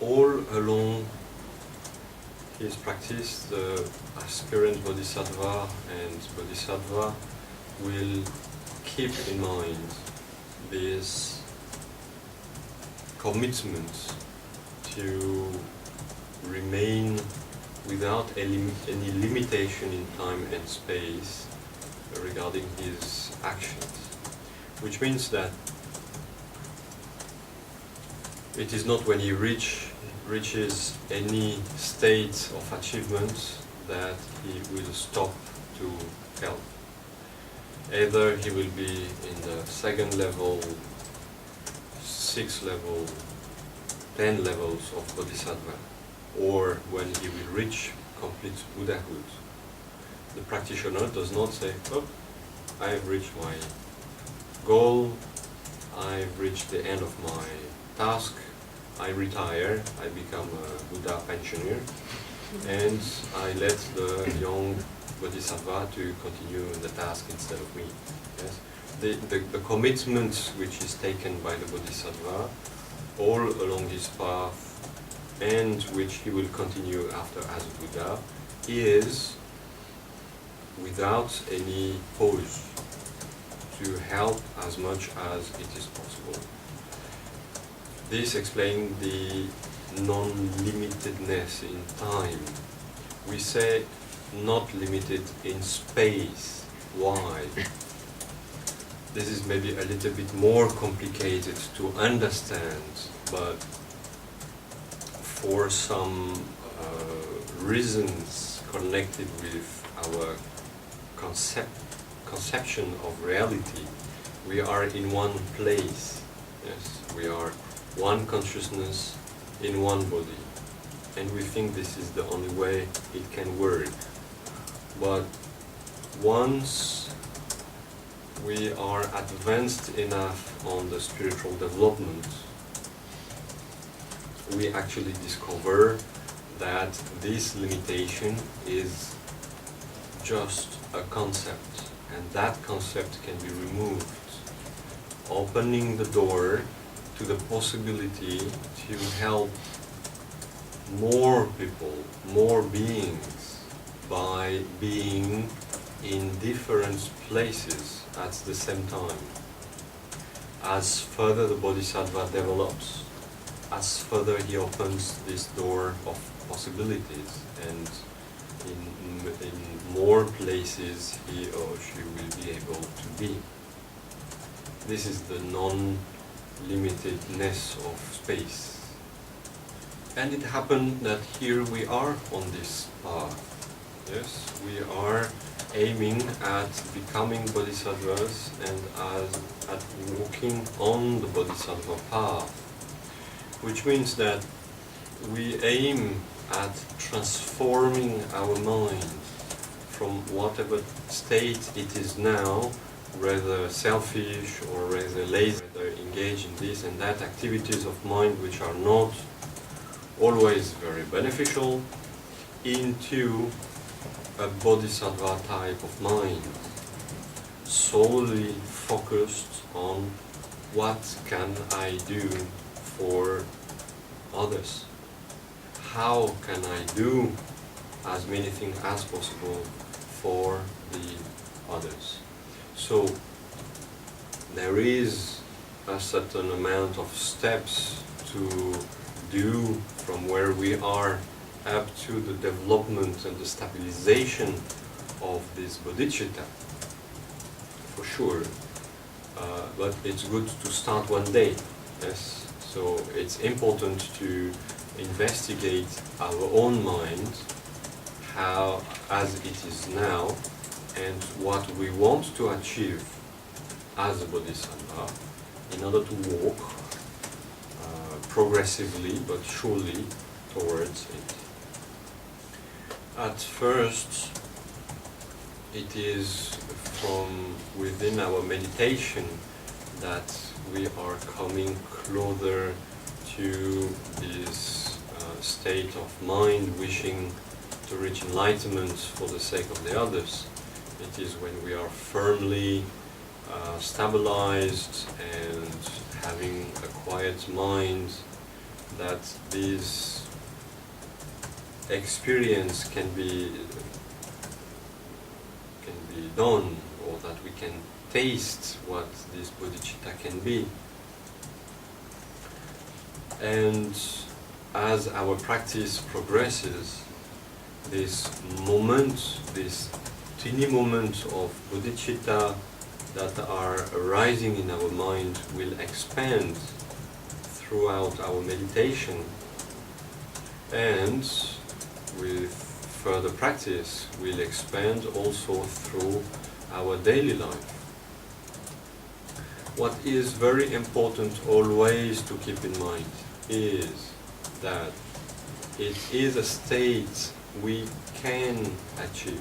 all along his practice, the aspirant bodhisattva and bodhisattva will keep in mind this commitment to remain without any limitation in time and space regarding his actions, which means that it is not when he reaches any state of achievement that he will stop to help. Either he will be in the second level, 6th level, 10 levels of bodhisattva, or when he will reach complete Buddhahood. The practitioner does not say, oh, I have reached my goal, I've reached the end of my task, I retire, I become a Buddha pensioner, and I let the young bodhisattva to continue the task instead of me. Yes? The commitment which is taken by the bodhisattva all along his path, and which he will continue after as a Buddha, is without any pause, to help as much as it is possible. This explains the non-limitedness in time. We say not limited in space. Why? This is maybe a little bit more complicated to understand, but for some reasons connected with our conception of reality, we are in one place. Yes, we are one consciousness in one body, and we think this is the only way it can work. But once we are advanced enough on the spiritual development, we actually discover that this limitation is just a concept, and that concept can be removed, opening the door to the possibility to help more people, more beings, by being in different places at the same time. As further the bodhisattva develops, as further he opens this door of possibilities, and in more places he or she will be able to be. This is the non-limitedness of space. And it happened that here we are on this path. Yes, we are aiming at becoming bodhisattvas and at walking on the bodhisattva path, which means that we aim at transforming our mind from whatever state it is now, rather selfish or rather lazy, rather engaged in this and that activities of mind which are not always very beneficial, into a bodhisattva type of mind, solely focused on what can I do for others? How can I do as many things as possible for the others? So there is a certain amount of steps to do from where we are up to the development and the stabilization of this bodhicitta, for sure. But it's good to start one day. Yes. So it's important to investigate our own mind, how as it is now, and what we want to achieve as a bodhisattva in order to walk progressively but surely towards it. At first, it is from within our meditation that we are coming closer to this state of mind wishing to reach enlightenment for the sake of the others. It is when we are firmly stabilized and having a quiet mind that this experience can be done, or that we can taste what this bodhicitta can be. And as our practice progresses, this moment, this teeny moment of bodhicitta that are arising in our mind will expand throughout our meditation, and with further practice will expand also through our daily life. What is very important always to keep in mind is that it is a state we can achieve.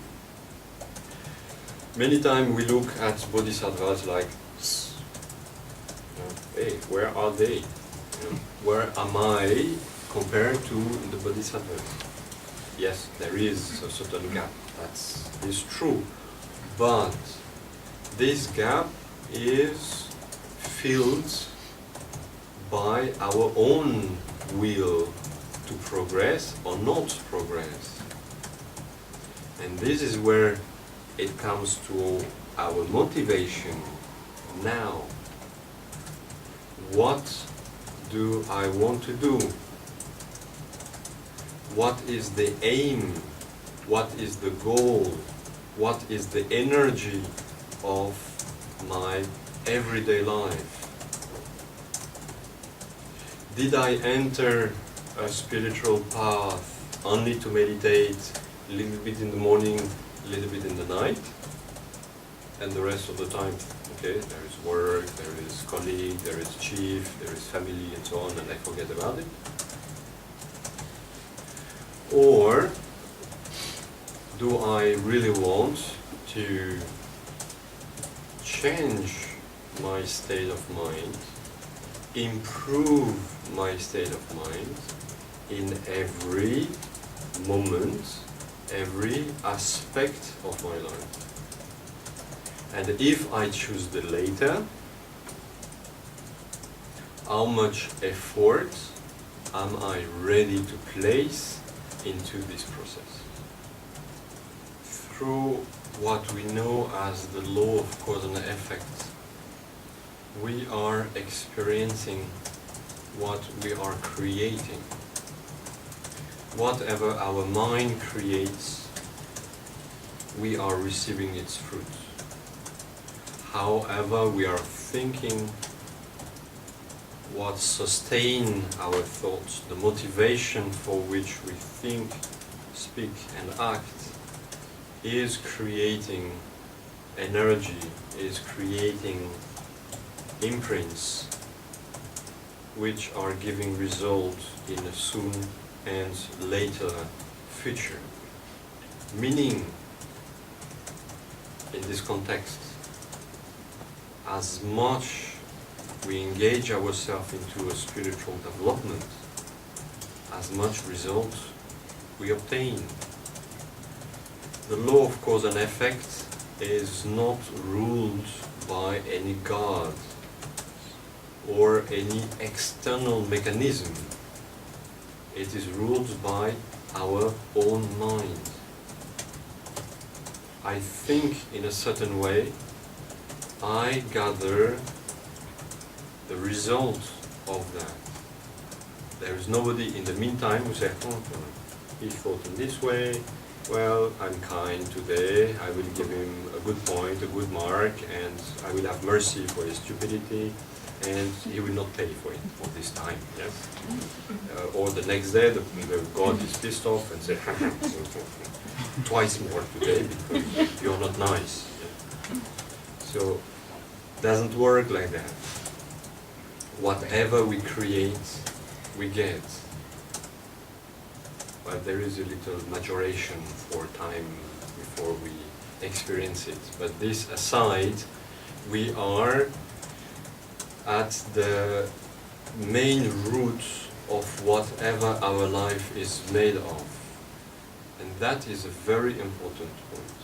Many times we look at bodhisattvas like, hey, where are they? Where am I compared to the bodhisattvas? Yes, there is a certain gap, that is true, but this gap is filled by our own will to progress or not progress. And this is where it comes to our motivation now. What do I want to do? What is the aim? What is the goal? What is the energy of my everyday life? Did I enter a spiritual path only to meditate a little bit in the morning, a little bit in the night, and the rest of the time, okay, there is work, there is colleague, there is chief, there is family, and so on, and I forget about it? Or do I really want to change my state of mind, improve my state of mind in every moment, every aspect of my life? And if I choose the latter, how much effort am I ready to place into this process? Through what we know as the law of cause and effect, we are experiencing what we are creating. Whatever our mind creates, we are receiving its fruit. However we are thinking, what sustains our thoughts, the motivation for which we think, speak and act, is creating energy, is creating imprints which are giving results in a soon and later future. Meaning, in this context, as much we engage ourselves into a spiritual development, as much result we obtain. The law of cause and effect is not ruled by any God or any external mechanism. It is ruled by our own mind. I think in a certain way, I gather the result of that. There is nobody in the meantime who says, oh, he thought in this way, well, I'm kind today, I will give him a good point, a good mark, and I will have mercy for his stupidity, and he will not pay for it for this time. Yes? Or the next day, the God is pissed off and says, twice more today because you're not nice. Yeah? So, it doesn't work like that. Whatever we create, we get. But there is a little maturation for time before we experience it. But this aside, we are at the main root of whatever our life is made of. And that is a very important point.